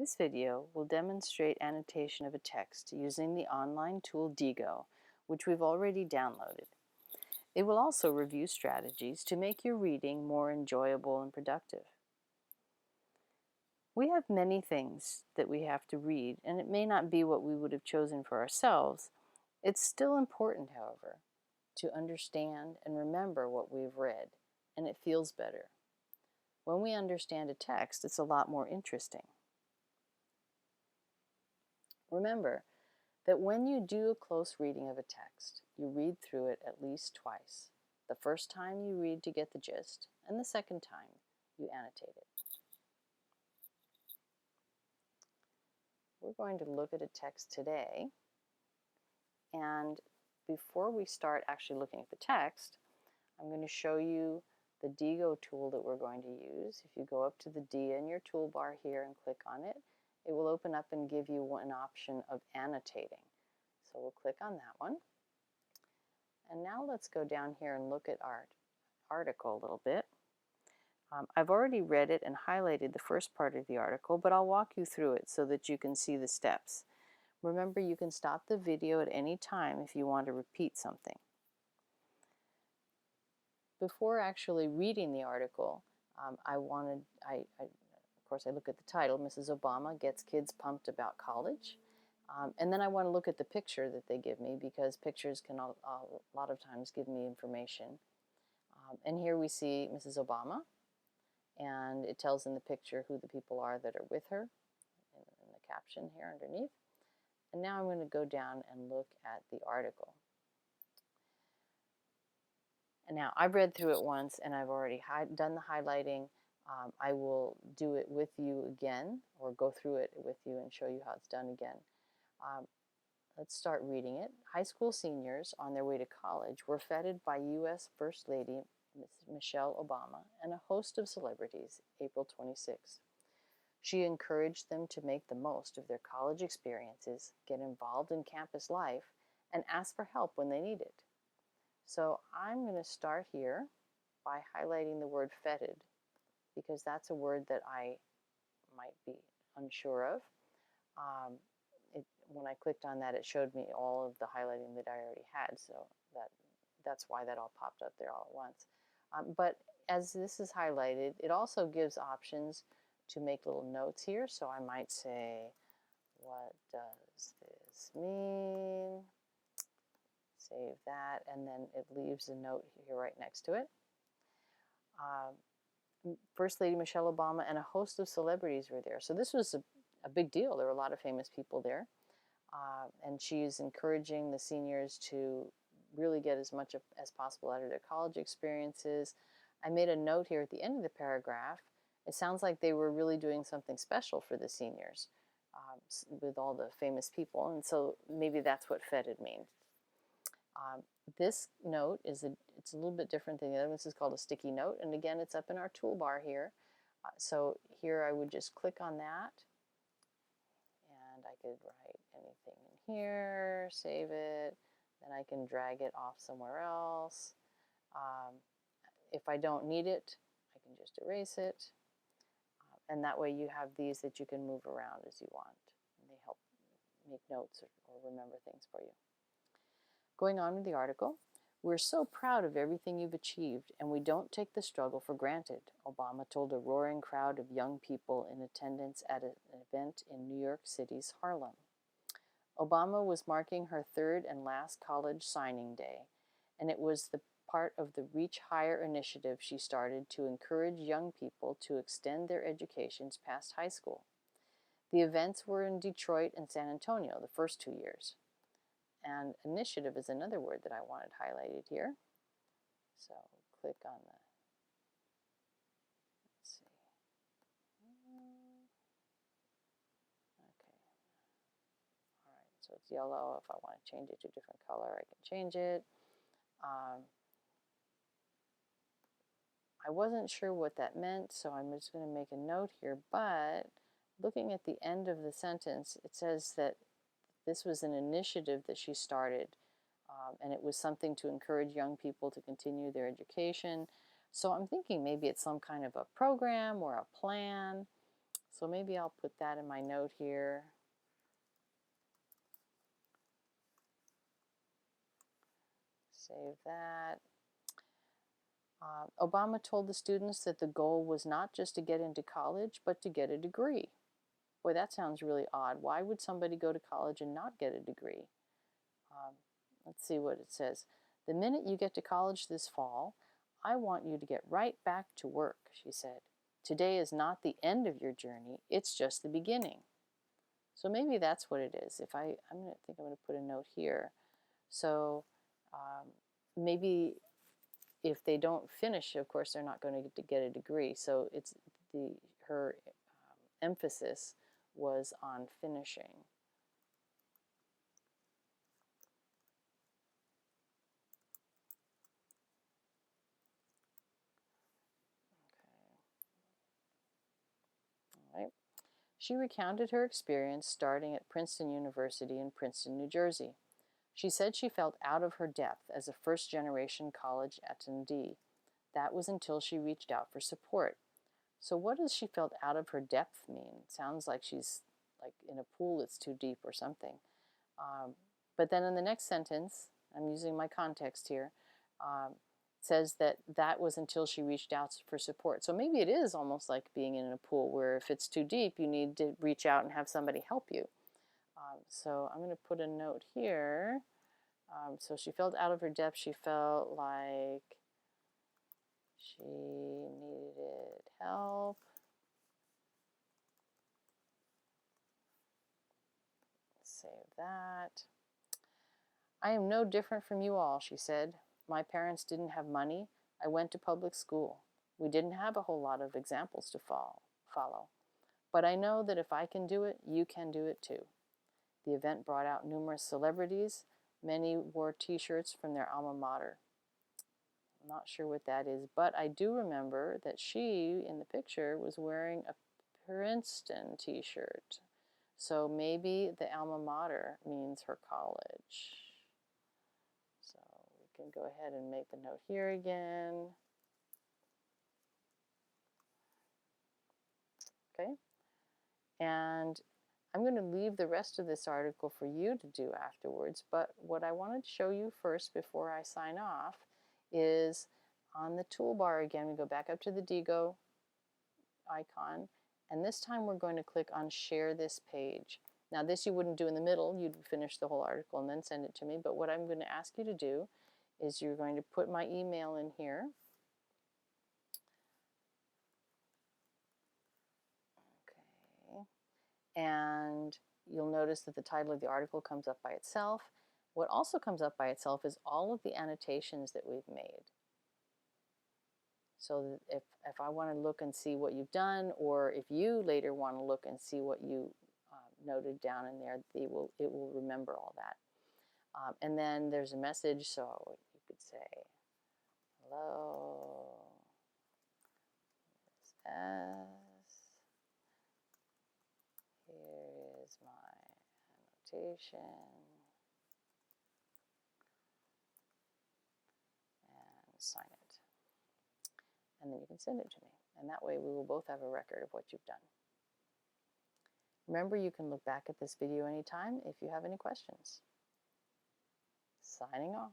This video will demonstrate annotation of a text using the online tool Diigo, which we've already downloaded. It will also review strategies to make your reading more enjoyable and productive. We have many things that we have to read, and it may not be what we would have chosen for ourselves. It's still important, however, to understand and remember what we've read, and it feels better. When we understand a text, it's a lot more interesting. Remember that when you do a close reading of a text, you read through it at least twice. The first time you read to get the gist, and the second time you annotate it. We're going to look at a text today, and before we start actually looking at the text, I'm going to show you the Diigo tool that we're going to use. If you go up to the D in your toolbar here and click on it, it will open up and give you an option of annotating. So we'll click on that one. And now let's go down here and look at our article a little bit. I've already read it and highlighted the first part of the article, but I'll walk you through it so that you can see the steps. Remember, you can stop the video at any time if you want to repeat something. Before actually reading the article, of course I look at the title, Mrs. Obama Gets Kids Pumped About College. And then I want to look at the picture that they give me, because pictures can a lot of times give me information. And here we see Mrs. Obama, and it tells in the picture who the people are that are with her in the caption here underneath. And now I'm going to go down and look at the article. And now I've read through it once and I've already done the highlighting. I will do it with you again, or go through it with you and show you how it's done again. Let's start reading it. High school seniors on their way to college were feted by U.S. First Lady Michelle Obama and a host of celebrities April 26th. She encouraged them to make the most of their college experiences, get involved in campus life, and ask for help when they need it. So I'm going to start here by highlighting the word feted, because that's a word that I might be unsure of. When I clicked on that, it showed me all of the highlighting that I already had, so that's why that all popped up there all at once. But as this is highlighted, it also gives options to make little notes here. So I might say, what does this mean? Save that, and then it leaves a note here right next to it. First Lady Michelle Obama and a host of celebrities were there. So this was a big deal. There were a lot of famous people there. And she's encouraging the seniors to really get as much as possible out of their college experiences. I made a note here at the end of the paragraph. It sounds like they were really doing something special for the seniors with all the famous people, and so maybe that's what feted means. This note it's a little bit different than the other one. This is called a sticky note, and again, it's up in our toolbar here. So here I would just click on that, and I could write anything in here, save it, then I can drag it off somewhere else. If I don't need it, I can just erase it. And that way you have these that you can move around as you want. And they help make notes or remember things for you. Going on with the article, we're so proud of everything you've achieved, and we don't take the struggle for granted, Obama told a roaring crowd of young people in attendance at an event in New York City's Harlem. Obama was marking her third and last college signing day, and it was the part of the Reach Higher initiative she started to encourage young people to extend their educations past high school. The events were in Detroit and San Antonio the first 2 years. And initiative is another word that I wanted highlighted here. So click on the, let's see. Okay. All right, so it's yellow. If I want to change it to a different color, I can change it. I wasn't sure what that meant, so I'm just going to make a note here. But looking at the end of the sentence, it says that this was an initiative that she started, and it was something to encourage young people to continue their education. So I'm thinking maybe it's some kind of a program or a plan. So maybe I'll put that in my note here. Save that. Obama told the students that the goal was not just to get into college, but to get a degree. Boy, that sounds really odd. Why would somebody go to college and not get a degree? Let's see what it says. The minute you get to college this fall, I want you to get right back to work, she said. Today is not the end of your journey, it's just the beginning. So maybe that's what it is. If I'm going to put a note here. So maybe if they don't finish, of course, they're not going to get a degree. So it's her emphasis was on finishing. Okay. All right. She recounted her experience starting at Princeton University in Princeton, New Jersey. She said she felt out of her depth as a first-generation college attendee. That was until she reached out for support. So what does she felt out of her depth mean? It sounds like she's like in a pool that's too deep or something. But then in the next sentence, I'm using my context here, says that that was until she reached out for support. So maybe it is almost like being in a pool where if it's too deep, you need to reach out and have somebody help you. So I'm going to put a note here. So she felt out of her depth. She felt like she needed help. Save that. I am no different from you all, she said. My parents didn't have money. I went to public school. We didn't have a whole lot of examples to follow. But I know that if I can do it, you can do it too. The event brought out numerous celebrities. Many wore t-shirts from their alma mater. I'm not sure what that is, but I do remember that she, in the picture, was wearing a Princeton t-shirt. So maybe the alma mater means her college. So we can go ahead and make the note here again. Okay. And I'm going to leave the rest of this article for you to do afterwards, but what I wanted to show you first before I sign off is on the toolbar again, we go back up to the Diigo icon, and this time we're going to click on Share This Page. Now this you wouldn't do in the middle, you'd finish the whole article and then send it to me, but what I'm going to ask you to do is you're going to put my email in here. Okay. And you'll notice that the title of the article comes up by itself. What also comes up by itself is all of the annotations that we've made. So if I want to look and see what you've done, or if you later want to look and see what you noted down in there, it will remember all that. And then there's a message, so you could say, hello, Ms. S. Here is my annotation. And sign it. And then you can send it to me. And that way we will both have a record of what you've done. Remember, you can look back at this video anytime if you have any questions. Signing off.